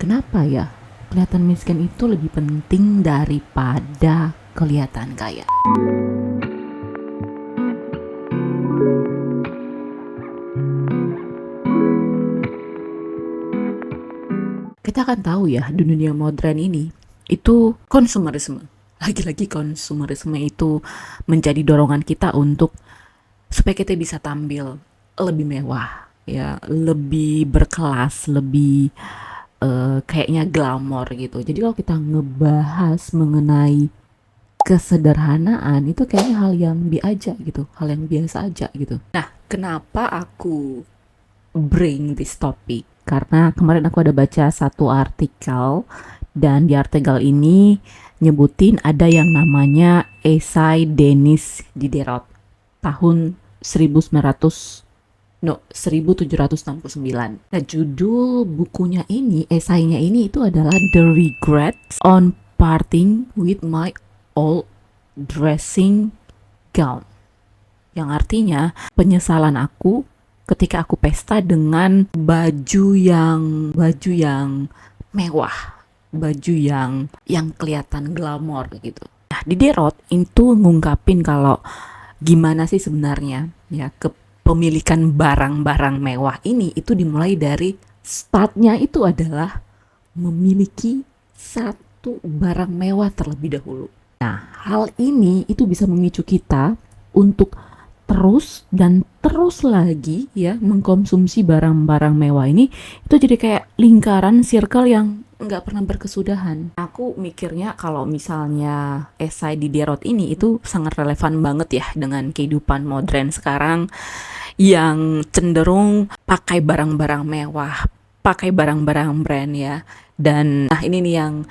Kenapa ya? Kelihatan miskin itu lebih penting daripada kelihatan kaya. Kita akan tahu ya, di dunia modern ini itu konsumerisme. Lagi-lagi konsumerisme itu menjadi dorongan kita untuk supaya kita bisa tampil lebih mewah, ya, lebih berkelas, lebih kayaknya glamor gitu. Jadi kalau kita ngebahas mengenai kesederhanaan itu kayaknya hal yang aja gitu, hal yang biasa aja gitu. Nah, kenapa aku bring this topic? Karena kemarin aku ada baca satu artikel dan di artikel ini nyebutin ada yang namanya esai Denis Diderot tahun 1769. Nah, judul bukunya ini, esainya ini itu adalah The Regrets on Parting with My Old Dressing Gown. Yang artinya penyesalan aku ketika aku pesta dengan baju yang mewah, baju yang kelihatan glamor gitu. Nah, Diderot itu ngungkapin kalau gimana sih sebenarnya ya kepemilikan barang-barang mewah ini itu dimulai dari startnya itu adalah memiliki satu barang mewah terlebih dahulu. Nah, hal ini itu bisa memicu kita untuk terus dan terus lagi ya mengkonsumsi barang-barang mewah ini. Itu jadi kayak lingkaran circle yang nggak pernah berkesudahan. Aku mikirnya kalau misalnya esai Diderot ini itu sangat relevan banget ya dengan kehidupan modern sekarang yang cenderung pakai barang-barang mewah, pakai barang-barang brand ya. Dan nah ini nih yang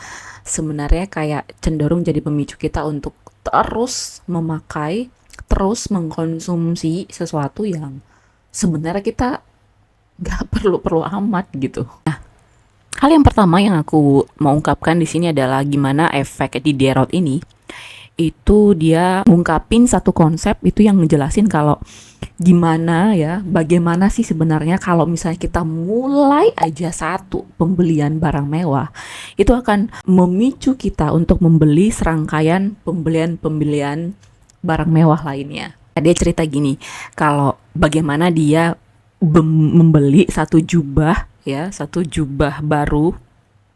sebenarnya kayak cenderung jadi pemicu kita untuk terus memakai, terus mengkonsumsi sesuatu yang sebenarnya kita nggak perlu amat gitu. Nah, hal yang pertama yang aku mau ungkapkan di sini adalah gimana efek Diderot ini itu dia ngungkapin satu konsep itu yang ngejelasin kalau gimana ya, bagaimana sih sebenarnya kalau misalnya kita mulai aja satu pembelian barang mewah itu akan memicu kita untuk membeli serangkaian pembelian barang mewah lainnya. Dia cerita gini, kalau bagaimana dia membeli satu jubah ya, satu jubah baru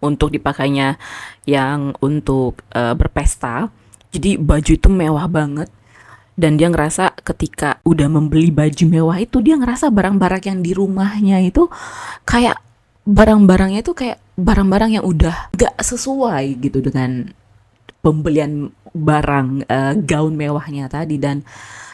untuk dipakainya yang untuk berpesta. Jadi baju itu mewah banget dan dia ngerasa ketika udah membeli baju mewah itu dia ngerasa barang-barang yang di rumahnya itu kayak barang-barangnya itu kayak barang-barang yang udah gak sesuai gitu dengan pembelian barang gaun mewahnya tadi, dan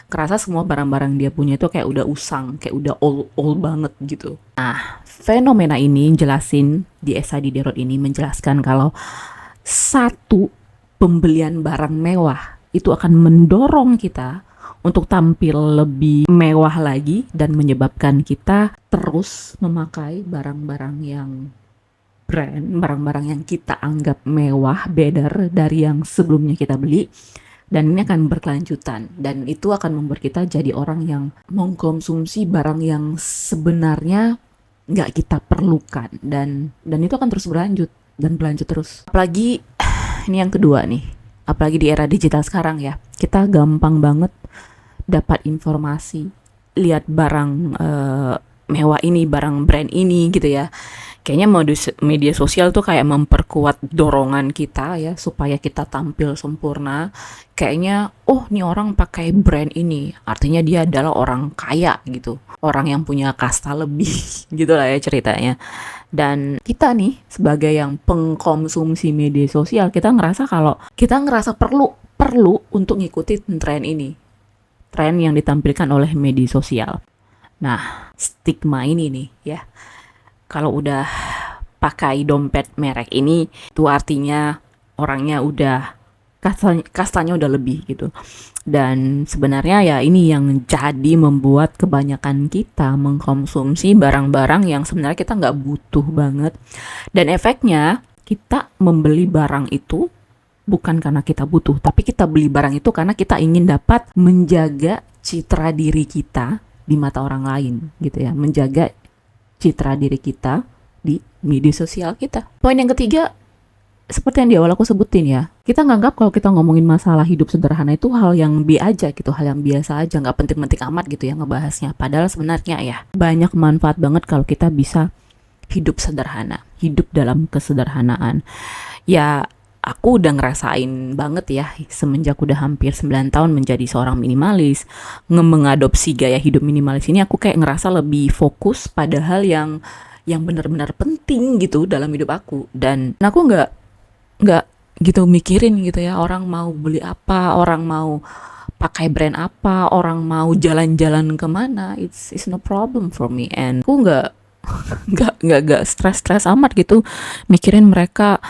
kerasa semua barang-barang dia punya itu kayak udah usang, kayak udah old banget gitu. Nah, fenomena ini jelasin di esai Diderot ini menjelaskan kalau satu pembelian barang mewah itu akan mendorong kita untuk tampil lebih mewah lagi dan menyebabkan kita terus memakai barang-barang yang brand, barang-barang yang kita anggap mewah, better dari yang sebelumnya kita beli. Dan ini akan berkelanjutan dan itu akan membuat kita jadi orang yang mengkonsumsi barang yang sebenarnya nggak kita perlukan, dan itu akan terus berlanjut dan berlanjut terus. Apalagi ini yang kedua nih, apalagi di era digital sekarang ya, kita gampang banget dapat informasi, lihat barang mewah ini, barang brand ini gitu ya. Kayaknya media sosial tuh kayak memperkuat dorongan kita ya supaya kita tampil sempurna. Kayaknya nih orang pakai brand ini, artinya dia adalah orang kaya gitu, orang yang punya kasta lebih gitu lah ya ceritanya. Dan kita nih sebagai yang pengkonsumsi media sosial, kita ngerasa perlu untuk ngikutin tren ini, tren yang ditampilkan oleh media sosial. Nah, stigma ini nih ya, kalau udah pakai dompet merek ini itu artinya orangnya udah kastanya udah lebih gitu. Dan sebenarnya ya ini yang jadi membuat kebanyakan kita mengkonsumsi barang-barang yang sebenarnya kita nggak butuh banget. Dan efeknya kita membeli barang itu bukan karena kita butuh, tapi kita beli barang itu karena kita ingin dapat menjaga citra diri kita di mata orang lain gitu ya, menjaga citra diri kita di media sosial kita. Poin yang ketiga, seperti yang di awal aku sebutin ya, kita nganggap kalau kita ngomongin masalah hidup sederhana itu hal yang B aja gitu, hal yang biasa aja, nggak penting-penting amat gitu ya ngebahasnya. Padahal sebenarnya ya banyak manfaat banget kalau kita bisa hidup sederhana, hidup dalam kesederhanaan. Ya aku udah ngerasain banget ya semenjak udah hampir 9 tahun menjadi seorang minimalis, mengadopsi gaya hidup minimalis ini, aku kayak ngerasa lebih fokus pada hal yang benar-benar penting gitu dalam hidup aku. Dan aku nggak gitu mikirin gitu ya orang mau beli apa, orang mau pakai brand apa, orang mau jalan-jalan kemana. It's no problem for me, and aku nggak stres amat gitu mikirin mereka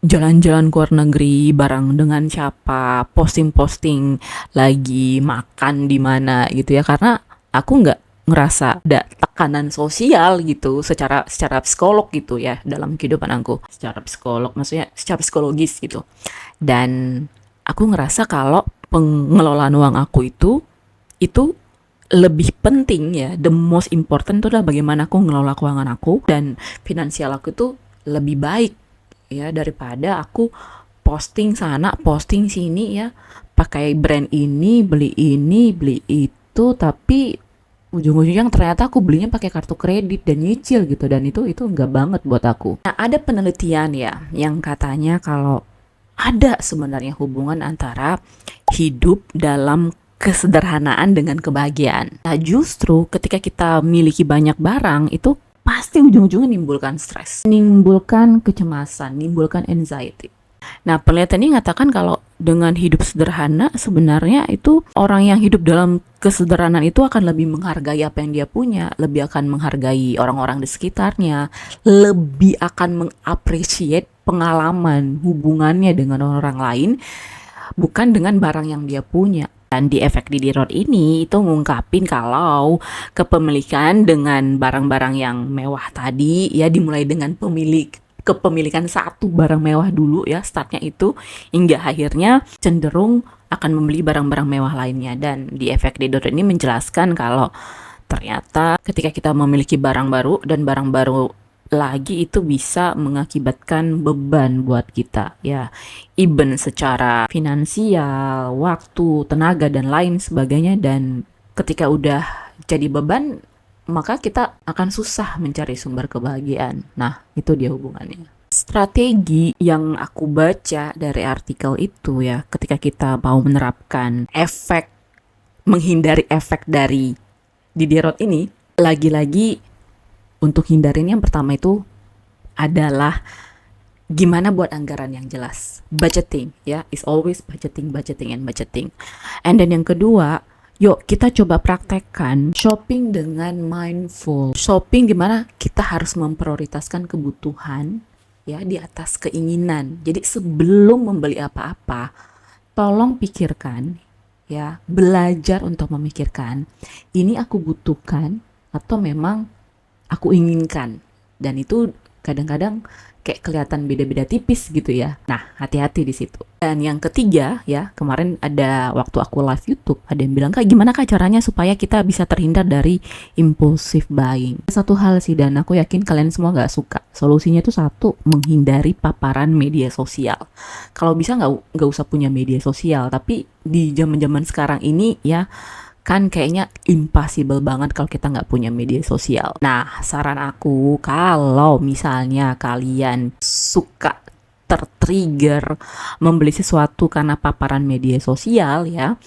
jalan-jalan ke luar negeri bareng dengan siapa, posting-posting lagi makan di mana gitu ya, karena aku nggak ngerasa ada tekanan sosial gitu secara psikolog gitu ya dalam kehidupan aku. Secara psikolog maksudnya secara psikologis gitu. Dan aku ngerasa kalau pengelolaan uang aku itu lebih penting ya, the most important itu adalah bagaimana aku ngelola keuangan aku dan finansial aku itu lebih baik ya daripada aku posting sana posting sini ya, pakai brand ini beli itu, tapi ujung-ujungnya ternyata aku belinya pakai kartu kredit dan nyicil gitu, dan itu enggak banget buat aku. Nah, ada penelitian ya yang katanya kalau ada sebenarnya hubungan antara hidup dalam kesederhanaan dengan kebahagiaan. Nah, justru ketika kita miliki banyak barang itu pasti ujung-ujungnya menimbulkan stres, menimbulkan kecemasan, menimbulkan anxiety. Nah, penelitian ini mengatakan kalau dengan hidup sederhana sebenarnya itu orang yang hidup dalam kesederhanaan itu akan lebih menghargai apa yang dia punya, lebih akan menghargai orang-orang di sekitarnya, lebih akan mengapresiasi pengalaman hubungannya dengan orang lain, bukan dengan barang yang dia punya. Dan di efek Diderot ini itu ngungkapin kalau kepemilikan dengan barang-barang yang mewah tadi ya dimulai dengan kepemilikan satu barang mewah dulu ya startnya itu, hingga akhirnya cenderung akan membeli barang-barang mewah lainnya. Dan di efek Diderot ini menjelaskan kalau ternyata ketika kita memiliki barang baru dan barang baru lagi itu bisa mengakibatkan beban buat kita ya, even secara finansial, waktu, tenaga dan lain sebagainya. Dan ketika udah jadi beban maka kita akan susah mencari sumber kebahagiaan. Nah, itu dia hubungannya. Strategi yang aku baca dari artikel itu ya, ketika kita mau menerapkan menghindari efek dari Diderot ini, lagi-lagi untuk hindarin yang pertama itu adalah gimana buat anggaran yang jelas. Budgeting ya, is always budgeting. And then yang kedua, yuk kita coba praktekkan shopping dengan mindful. Shopping gimana? Kita harus memprioritaskan kebutuhan ya di atas keinginan. Jadi sebelum membeli apa-apa, tolong pikirkan ya, belajar untuk memikirkan ini aku butuhkan atau memang aku inginkan. Dan itu kadang-kadang kayak kelihatan beda-beda tipis gitu ya. Nah, hati-hati di situ. Dan yang ketiga ya, kemarin ada waktu aku live YouTube, ada yang bilang, "Kak, gimana Kak caranya supaya kita bisa terhindar dari impulsive buying?" Satu hal sih, dan aku yakin kalian semua nggak suka. Solusinya itu satu, menghindari paparan media sosial. Kalau bisa nggak usah punya media sosial, tapi di zaman-zaman sekarang ini ya, kan kayaknya impossible banget kalau kita nggak punya media sosial. Nah, saran aku kalau misalnya kalian suka tertrigger membeli sesuatu karena paparan media sosial ya,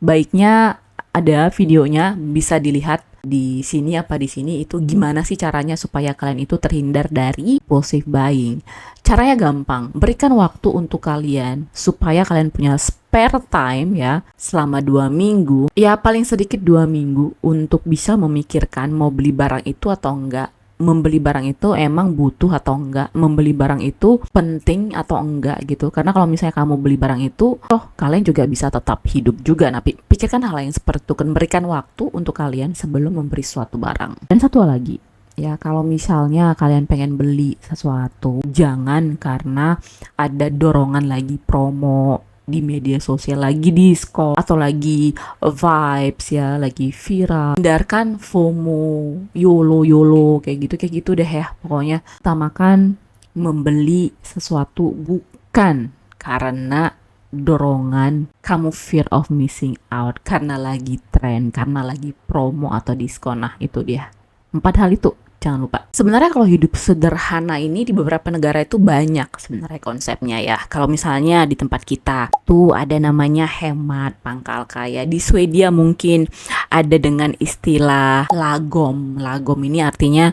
baiknya ada videonya, bisa dilihat di sini apa di sini, itu gimana sih caranya supaya kalian itu terhindar dari impulsive buying. Caranya gampang, berikan waktu untuk kalian supaya kalian punya spare time ya selama 2 minggu, ya paling sedikit 2 minggu untuk bisa memikirkan mau beli barang itu atau enggak, membeli barang itu emang butuh atau enggak, membeli barang itu penting atau enggak gitu. Karena kalau misalnya kamu beli barang itu, kalian juga bisa tetap hidup juga. Nah, pikirkan hal yang seperti itu, kan berikan waktu untuk kalian sebelum memberi suatu barang. Dan satu lagi, ya kalau misalnya kalian pengen beli sesuatu, jangan karena ada dorongan lagi promo di media sosial, lagi diskon atau lagi vibes ya, lagi viral. Hindarkan FOMO, YOLO kayak gitu deh ya. Pokoknya utamakan membeli sesuatu bukan karena dorongan kamu fear of missing out, karena lagi tren, karena lagi promo atau diskon. Nah itu dia 4 hal itu, jangan lupa. Sebenarnya kalau hidup sederhana ini di beberapa negara itu banyak sebenarnya konsepnya ya. Kalau misalnya di tempat kita tuh ada namanya hemat pangkal kaya. Di Swedia mungkin ada dengan istilah lagom. Lagom ini artinya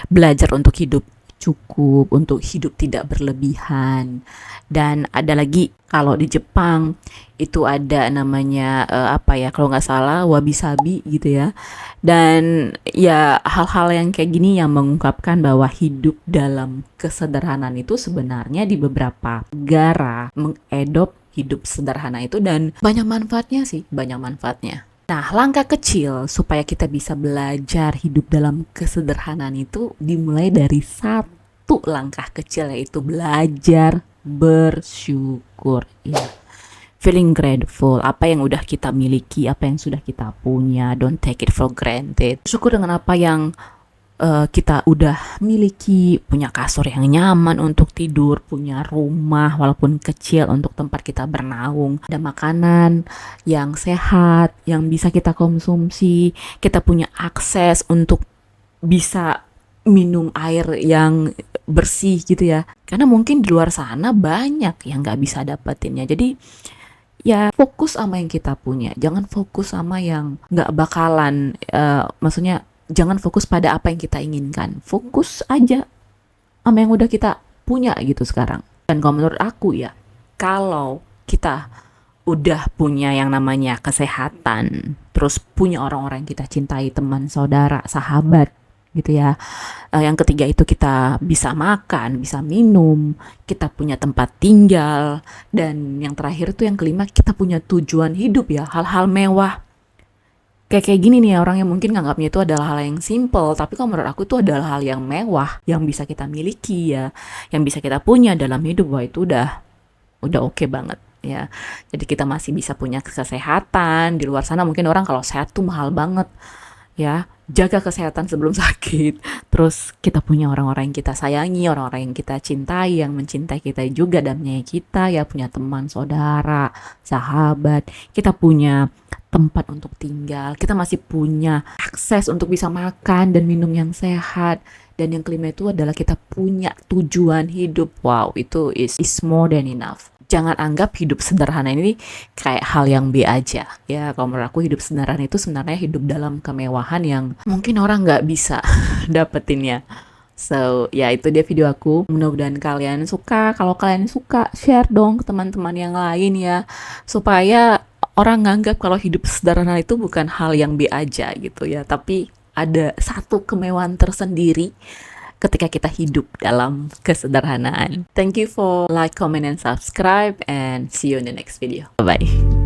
belajar untuk hidup cukup, untuk hidup tidak berlebihan. Dan ada lagi kalau di Jepang itu ada namanya apa ya, kalau nggak salah wabi sabi gitu ya. Dan ya hal-hal yang kayak gini yang mengungkapkan bahwa hidup dalam kesederhanaan itu sebenarnya di beberapa negara mengedop hidup sederhana itu, dan banyak manfaatnya sih, banyak manfaatnya. Nah, langkah kecil supaya kita bisa belajar hidup dalam kesederhanaan itu dimulai dari satu langkah kecil, yaitu belajar bersyukur. Ya, feeling grateful, apa yang udah kita miliki, apa yang sudah kita punya, don't take it for granted. Syukur dengan apa yang kita udah miliki, punya kasur yang nyaman untuk tidur, punya rumah walaupun kecil untuk tempat kita bernaung, ada makanan yang sehat yang bisa kita konsumsi, kita punya akses untuk bisa minum air yang bersih gitu ya. Karena mungkin di luar sana banyak yang nggak bisa dapetinnya. Jadi ya fokus sama yang kita punya, jangan fokus sama yang nggak bakalan, maksudnya jangan fokus pada apa yang kita inginkan, fokus aja sama yang udah kita punya gitu sekarang. Dan kalau menurut aku ya, kalau kita udah punya yang namanya kesehatan, terus punya orang-orang yang kita cintai, teman, saudara, sahabat gitu ya. Yang ketiga itu kita bisa makan, bisa minum, kita punya tempat tinggal, dan yang terakhir tuh yang kelima, kita punya tujuan hidup ya, hal-hal mewah. Kayak gini nih, orang yang mungkin nganggapnya itu adalah hal yang simple, tapi kalau menurut aku itu adalah hal yang mewah yang bisa kita miliki ya, yang bisa kita punya dalam hidup. Wah itu udah oke banget ya. Jadi kita masih bisa punya kesehatan. Di luar sana mungkin orang kalau sehat tuh mahal banget ya. Jaga kesehatan sebelum sakit. Terus kita punya orang-orang yang kita sayangi, orang-orang yang kita cintai, yang mencintai kita juga dan menyayangi kita ya, punya teman, saudara, sahabat, kita punya tempat untuk tinggal, kita masih punya akses untuk bisa makan dan minum yang sehat. Dan yang kelima itu adalah kita punya tujuan hidup. Wow, itu is more than enough. Jangan anggap hidup sederhana ini kayak hal yang B aja ya. Kalau menurut aku hidup sederhana itu sebenarnya hidup dalam kemewahan yang mungkin orang nggak bisa dapetinnya. So, ya itu dia video aku. Mudah-mudahan kalian suka. Kalau kalian suka, share dong ke teman-teman yang lain ya, supaya orang nganggap kalau hidup sederhana itu bukan hal yang B aja gitu ya, tapi ada satu kemewahan tersendiri ketika kita hidup dalam kesederhanaan. Thank you for like, comment, and subscribe, and see you in the next video. Bye-bye.